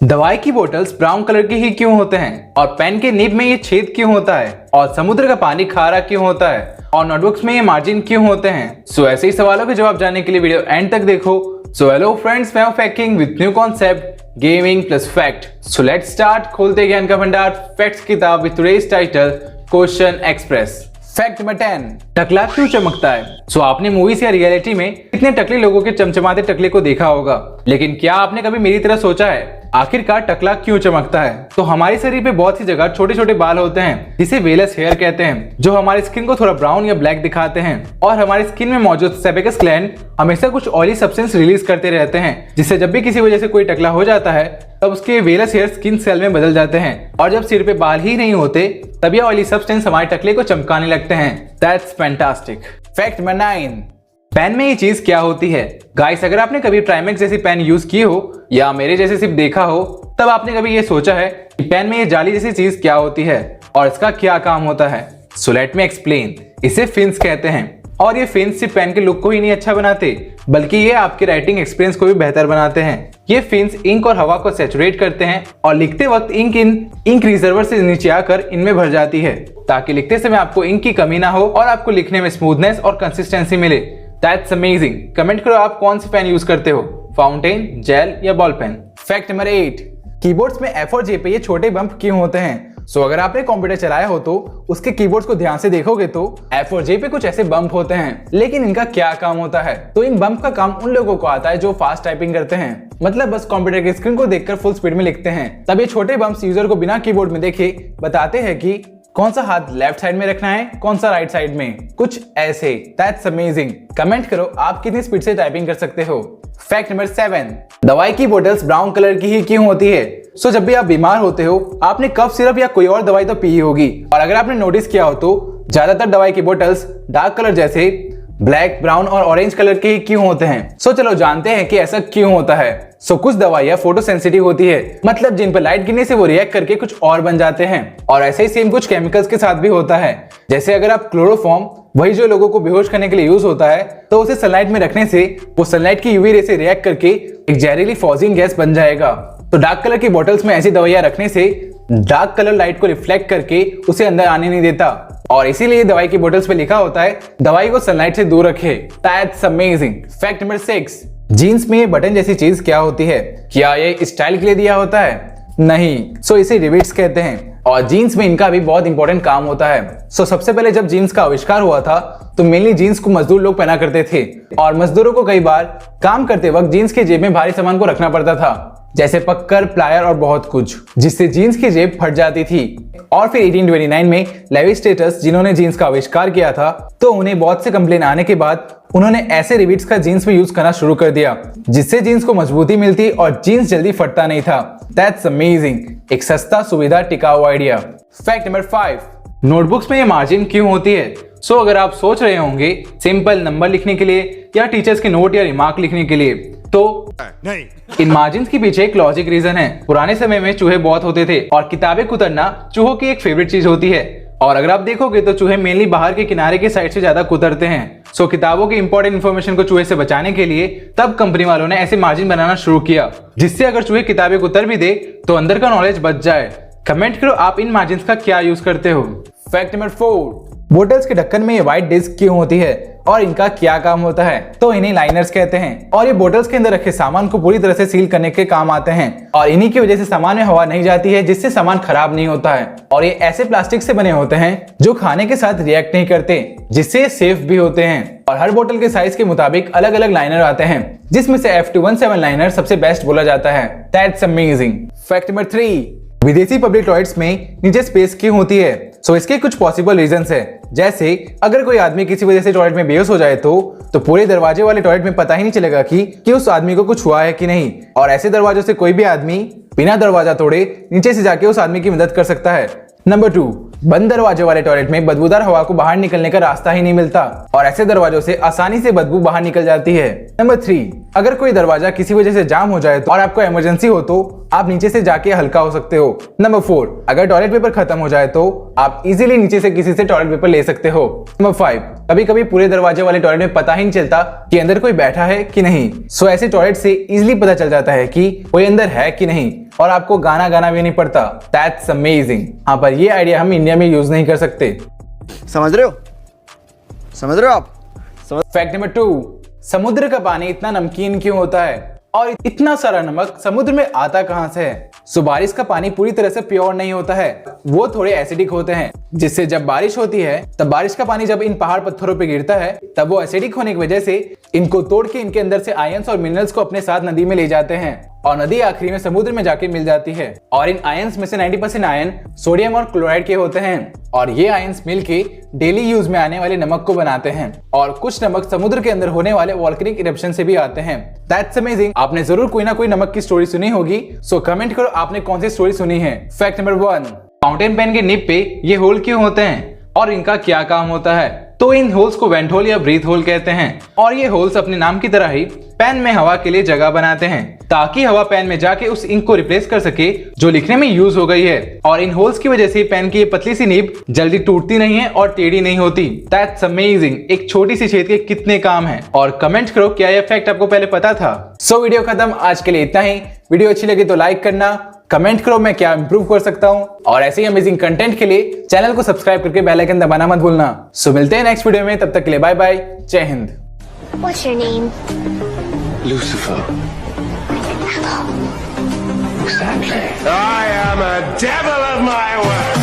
दवाई की bottles brown colour के ही क्यों होते हैं और पेन के निब में ये छेद क्यों होता है और समुद्र का पानी खारा क्यों होता है और नोटबुक्स में ये मार्जिन क्यों होते हैं। सो ऐसे ही सवालों के जवाब जानने के लिए वीडियो एंड तक देखो। सो हेलो फ्रेंड्स, मैं हूं facting with new concept gaming plus fact. So let's start. खोलते ज्ञान का भंडार फैक्ट्स किताब with today's title question express. Fact number 10, टकला क्यों चमकता है। सो आपने मूवीज या रियलिटी में कितने टकले लोगों के चमचमाते टकले को देखा होगा, लेकिन क्या आपने कभी मेरी तरह सोचा है आखिरकार टकला क्यों चमकता है। तो हमारे शरीर पे बहुत सी जगह छोटे छोटे बाल होते हैं जिसे वेलस हेयर कहते हैं, जो हमारी स्किन को थोड़ा ब्राउन या ब्लैक दिखाते हैं। और हमारी स्किन में मौजूद सेबेकस ग्लैंड हमेशा कुछ ऑयली सब्सटेंस रिलीज करते रहते हैं, जिससे जब भी किसी वजह से कोई टकला हो जाता है तब उसके वेलस हेयर स्किन सेल में बदल जाते हैं। और जब सिर पे बाल ही नहीं होते तब ये ऑयली सब्सटेंस हमारे टकले को चमकाने लगते हैं। That's fantastic. Fact number 9, pen में ये चीज क्या होती है। गाइस, अगर आपने कभी ट्राइमेक्स जैसी पेन यूज की हो या मेरे जैसे सिर्फ देखा हो, तब आपने कभी ये सोचा है कि पेन में ये जाली जैसी चीज क्या होती है और इसका क्या काम होता है। So let me explain. इसे फिन्स कहते हैं और ये फिन्स सिर्फ पेन के लुक को ही नहीं अच्छा बनाते, बल्कि ये आपके राइटिंग एक्सपीरियंस को भी बेहतर बनाते हैं। ये फिन्स इंक और हवा को सैचुरेट करते हैं और लिखते वक्त इंक रिजर्वर से नीचे आकर इनमें भर जाती है, ताकि लिखते समय आपको इंक की कमी ना हो और आपको लिखने में स्मूथनेस और कंसिस्टेंसी मिले। That's amazing। कमेंट करो आप कौन सी पेन यूज करते हो, फाउंटेन, जेल या ball pen. Fact number 8, keyboards में F और J पे ये छोटे बम्प क्यों होते हैं। सो अगर आपने कंप्यूटर चलाया हो तो उसके कीबोर्ड्स को ध्यान से देखोगे तो F और J पे कुछ ऐसे बम्प होते हैं, लेकिन इनका क्या काम होता है। तो इन बम्प का काम उन लोगों को आता है जो फास्ट टाइपिंग करते हैं, मतलब बस कंप्यूटर की स्क्रीन को देखकर फुल स्पीड में लिखते हैं। तब ये छोटे बम्प्स यूजर को बिना कीबोर्ड में देखे बताते हैं कि कौन सा हाथ लेफ्ट साइड में रखना है, कौन सा राइट साइड में, कुछ ऐसे। That's amazing. कमेंट करो आप कितनी स्पीड से टाइपिंग कर सकते हो। फैक्ट नंबर 7, दवाई की बोतल्स ब्राउन कलर की ही क्यों होती है। सो जब भी आप बीमार होते हो आपने कफ सिरप या कोई और दवाई तो पी होगी, और अगर आपने नोटिस किया हो तो ज्यादातर दवाई की बोतल्स डार्क कलर जैसे ब्लैक, ब्राउन और ऑरेंज कलर के ही क्यों होते हैं। सो चलो जानते हैं कि ऐसा क्यों होता है। सो कुछ दवाइयां फोटो सेंसिटिव होती है, मतलब जिन पर लाइट गिरने से वो रिएक्ट करके कुछ और बन जाते हैं। और ऐसे ही सेम कुछ केमिकल्स के साथ भी होता है। जैसे अगर आप क्लोरोफॉर्म, वही जो लोगों को बेहोश करने के लिए यूज होता है, तो उसे सनलाइट में रखने से वो सनलाइट की यूवी रे से रिएक्ट करके एक जहरीली फॉजिंग गैस बन जाएगा। तो डार्क कलर की बॉटल्स में ऐसी दवाइयां रखने से डार्क कलर लाइट को रिफ्लेक्ट करके उसे अंदर आने नहीं देता, और इसीलिए दवाई की बोतल्स पे लिखा होता है दवाई को सनलाइट से दूर रखे। That's amazing. Fact number 6, jeans में ये बटन जैसी चीज क्या होती है। क्या ये स्टाइल के लिए दिया होता है? नहीं। सो इसे रिविट्स कहते हैं और जीन्स में इनका भी बहुत इंपॉर्टेंट काम होता है। सो सबसे पहले जब जीन्स का आविष्कार हुआ था तो मेनली जीन्स को मजदूर लोग पहना करते थे, और मजदूरों को कई बार काम करते वक्त जीन्स के जेब में भारी सामान को रखना पड़ता था, जैसे पक्कर, प्लायर और बहुत कुछ, जिससे जीन्स की जेब फट जाती थी। और फिर 1829 में लेवी स्ट्रेटस, जिन्होंने जीन्स का आविष्कार किया था, तो उन्हें बहुत से कंप्लेन आने के बाद उन्होंने ऐसे रिविट्स का जीन्स में यूज करना शुरू कर दिया, जिससे जीन्स को मजबूती मिलती और जीन्स जल्दी फटता नहीं था। That's amazing. एक सस्ता, सुविधा, टिकाऊ आइडिया। फैक्ट नंबर 5, नोटबुक्स में ये मार्जिन क्यों होती है। सो अगर आप सोच रहे होंगे सिंपल नंबर लिखने के लिए या टीचर्स के नोट या रिमार्क लिखने के लिए, तो नहीं, इन मार्जिन के पीछे एक लॉजिक रीजन है। पुराने समय में चूहे बहुत होते थे और किताबें कुतरना चूहों की एक फेवरेट चीज होती है। और अगर आप देखोगे तो चूहे मेनली बाहर के किनारे के साइड से ज्यादा कुतरते हैं। सो किताबों की इंपॉर्टेंट इन्फॉर्मेशन को चूहे से बचाने के लिए तब कंपनी वालों ने ऐसे मार्जिन बनाना शुरू किया, जिससे अगर चूहे किताबें कुतर भी दे तो अंदर का नॉलेज बच जाए। कमेंट करो आप इन मार्जिन का क्या यूज करते हो। फैक्ट नंबर 4, बोतल्स के ढक्कन में ये व्हाइट डिस्क क्यों होती है और इनका क्या काम होता है। तो इन्हें लाइनर्स कहते हैं और ये बोतल्स के अंदर रखे सामान को पूरी तरह से सील करने के काम आते हैं, और इन्हीं की वजह से सामान में हवा नहीं जाती है, जिससे सामान खराब नहीं होता है। और ये ऐसे प्लास्टिक से बने होते हैं जो खाने के साथ रिएक्ट नहीं करते, जिससे सेफ भी होते हैं। और हर बोतल के साइज के मुताबिक अलग अलग लाइनर आते हैं, जिसमें से F217 लाइनर सबसे बेस्ट बोला जाता है। That's amazing. फैक्ट नंबर 3, विदेशी पब्लिक टॉयलेट्स में नीचे स्पेस क्यों होती है। सो इसके कुछ पॉसिबल रीजंस है, जैसे अगर कोई आदमी किसी वजह से टॉयलेट में बेहोश हो जाए तो पूरे दरवाजे वाले टॉयलेट में पता ही नहीं चलेगा कि उस आदमी को कुछ हुआ है कि नहीं। और ऐसे दरवाजों से कोई भी आदमी बिना दरवाजा तोड़े नीचे से जाके उस आदमी की मदद कर सकता है। नंबर 2, बंद दरवाजे वाले टॉयलेट में बदबूदार हवा को बाहर निकलने का रास्ता ही नहीं मिलता, और ऐसे दरवाजों से आसानी से बदबू बाहर निकल जाती है। नंबर 3, अगर कोई दरवाजा किसी वजह से जाम हो जाए और आपको इमरजेंसी हो तो आप नीचे से जाके हल्का हो सकते हो। नंबर 4, अगर टॉयलेट पेपर खत्म हो जाए तो आप इजीली नीचे से किसी से टॉयलेट पेपर ले सकते हो। नंबर 5, कभी कभी पूरे दरवाजे वाले टॉयलेट में पता ही नहीं चलता कि अंदर कोई बैठा है कि नहीं। सो ऐसे टॉयलेट से इजीली पता चल जाता है कि कोई अंदर है कि नहीं और आपको गाना गाना भी नहीं पड़ता। That's amazing. हाँ, पर ये आइडिया हम इंडिया में यूज नहीं कर सकते। समझ रहे हो आप? फैक्ट नंबर 2, समुद्र का पानी इतना नमकीन क्यों होता है और इतना सारा नमक समुद्र में आता कहां से है? सो बारिश का पानी पूरी तरह से प्योर नहीं होता है, वो थोड़े एसिडिक होते हैं, जिससे जब बारिश होती है तब बारिश का पानी जब इन पहाड़ पत्थरों पे गिरता है तब वो एसिडिक होने की वजह से इनको तोड़ के इनके अंदर से आयंस और मिनरल्स को अपने साथ नदी में ले जाते हैं और नदी आखिरी में समुद्र में जाके मिल जाती है। और इन आयंस में से 90% आयन सोडियम और क्लोराइड के होते हैं और ये आयंस मिलके डेली यूज में आने वाले नमक को बनाते हैं। और कुछ नमक समुद्र के अंदर होने वाले वोल्केनिक इरप्शन से भी आते हैं। That's amazing. आपने जरूर कोई ना कोई नमक की स्टोरी सुनी होगी। सो कमेंट करो आपने कौन सी स्टोरी सुनी है। फैक्ट नंबर 1, फाउंटेन पेन के निब पे ये होल क्यों होते हैं और इनका क्या काम होता है? तो इन होल्स को वेंट होल या ब्रीथ होल कहते हैं और ये होल्स अपने नाम की तरह ही पेन में हवा के लिए जगह बनाते हैं ताकि हवा पेन में जाके उस इंक को रिप्लेस कर सके जो लिखने में यूज हो गई है। और इन होल्स की वजह से पेन की ये पतली सी नीब जल्दी टूटती नहीं है और टेढ़ी नहीं होती। That's amazing. एक छोटी सी छेद के कितने काम हैं। और कमेंट करो क्या ये फैक्ट आपको पहले पता था? सो वीडियो खत्म। आज के लिए इतना ही। वीडियो अच्छी लगी तो लाइक करना, कमेंट करो मैं क्या इंप्रूव कर सकता हूं और ऐसे ही अमेजिंग कंटेंट के लिए चैनल को सब्सक्राइब करके बेल आइकन दबाना मत भूलना। सो मिलते हैं नेक्स्ट वीडियो में, तब तक के लिए बाय बाय, जय Hind. What's your name? Lucifer. Hello. Exactly. I am a devil of my word.